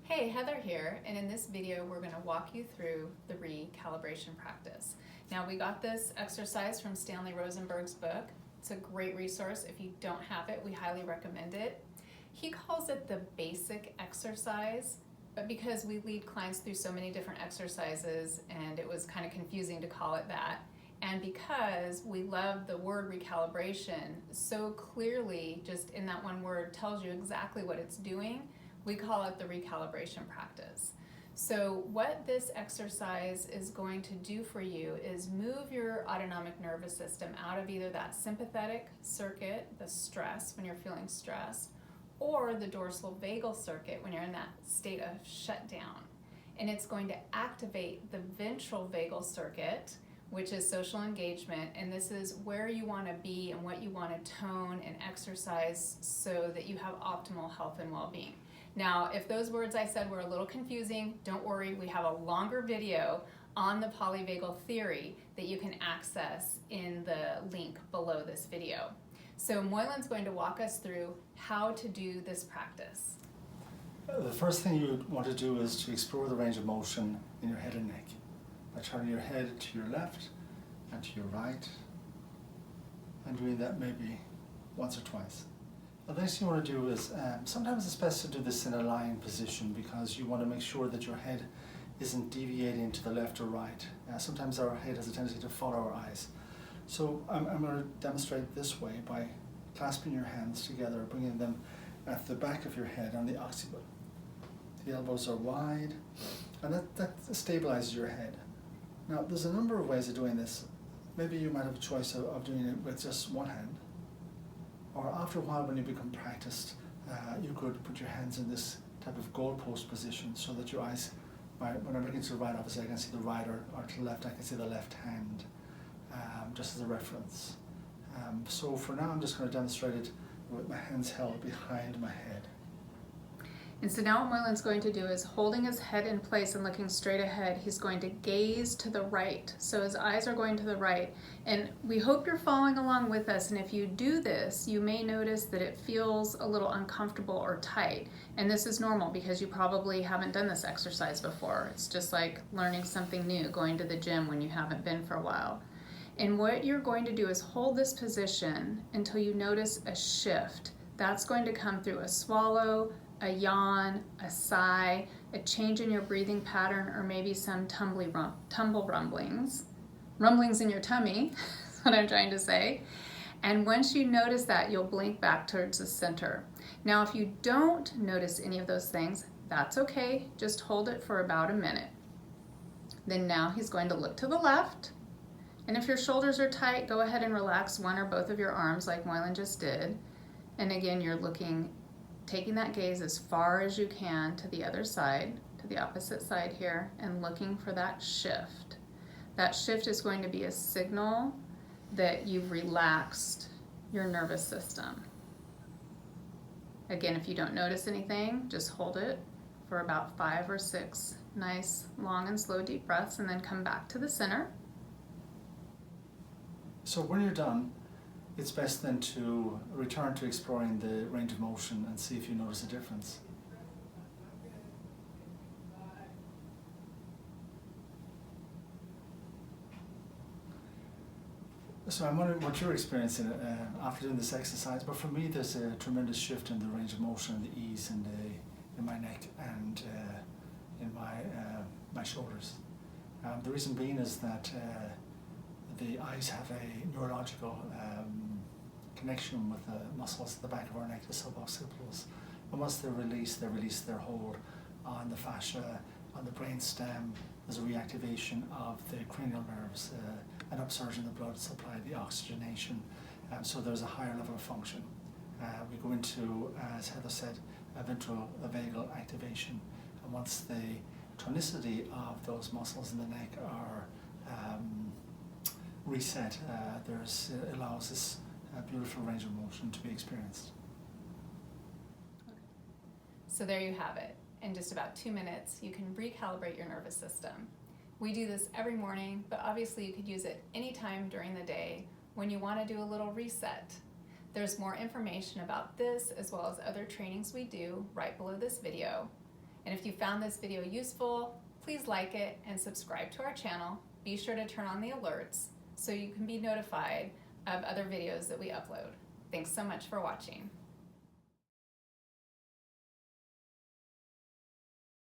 Hey, Heather here, and in this video we're going to walk you through the recalibration practice. Now, we got this exercise from Stanley Rosenberg's book. It's a great resource. If you don't have it, we highly recommend it. He calls it the basic exercise, but because we lead clients through so many different exercises and it was kind of confusing to call it that, and because we love the word recalibration so clearly, just in that one word tells you exactly what it's doing, we call it the recalibration practice. So what this exercise is going to do for you is move your autonomic nervous system out of either that sympathetic circuit, the stress when you're feeling stressed, or the dorsal vagal circuit when you're in that state of shutdown. And it's going to activate the ventral vagal circuit, which is social engagement, and this is where you want to be and what you want to tone and exercise so that you have optimal health and well-being. Now, if those words I said were a little confusing, don't worry, we have a longer video on the polyvagal theory that you can access in the link below this video. So Moylan's going to walk us through how to do this practice. The first thing you want to do is to explore the range of motion in your head and neck by turning your head to your left and to your right, and doing that maybe once or twice. The next thing you want to do is, sometimes it's best to do this in a lying position because you want to make sure that your head isn't deviating to the left or right. Sometimes our head has a tendency to follow our eyes. So I'm going to demonstrate this way by clasping your hands together, bringing them at the back of your head on the occiput. The elbows are wide, and that stabilizes your head. Now, there's a number of ways of doing this. Maybe you might have a choice of doing it with just one hand. Or after a while, when you become practiced, you could put your hands in this type of goalpost position so that your eyes, when I'm looking to the right, obviously I can see the right, or to the left, I can see the left hand, just as a reference. So for now, I'm just going to demonstrate it with my hands held behind my head. And so now what Moylan's going to do is, holding his head in place and looking straight ahead, he's going to gaze to the right. So his eyes are going to the right. And we hope you're following along with us. And if you do this, you may notice that it feels a little uncomfortable or tight. And this is normal because you probably haven't done this exercise before. It's just like learning something new, going to the gym when you haven't been for a while. And what you're going to do is hold this position until you notice a shift. That's going to come through a swallow, a yawn, a sigh, a change in your breathing pattern, or maybe some tumble rumblings in your tummy, is what I'm trying to say. And once you notice that, you'll blink back towards the center. Now, if you don't notice any of those things, that's okay. Just hold it for about a minute. Then now he's going to look to the left. And if your shoulders are tight, go ahead and relax one or both of your arms like Moylan just did. And again, you're taking that gaze as far as you can to the other side, to the opposite side here, and looking for that shift. That shift is going to be a signal that you've relaxed your nervous system. Again, if you don't notice anything, just hold it for about 5 or 6 nice, long and slow deep breaths, and then come back to the center. So when you're done, it's best then to return to exploring the range of motion and see if you notice a difference. So I'm wondering what you're experiencing after doing this exercise, but for me there's a tremendous shift in the range of motion and the ease in my neck and in my shoulders. The reason being is that the eyes have a neurological connection with the muscles at the back of our neck, the suboccipitals. And once they release their hold on the fascia, on the brain stem. There's a reactivation of the cranial nerves, an upsurge in the blood supply, the oxygenation. So there's a higher level of function. We go into, as Heather said, a ventral vagal activation. And once the tonicity of those muscles in the neck are reset, it allows this beautiful range of motion to be experienced. So there you have it. In just about 2 minutes, you can recalibrate your nervous system. We do this every morning, but obviously you could use it anytime during the day when you want to do a little reset. There's more information about this as well as other trainings we do right below this video. And if you found this video useful, please like it and subscribe to our channel. Be sure to turn on the alerts so you can be notified of other videos that we upload. Thanks so much for watching.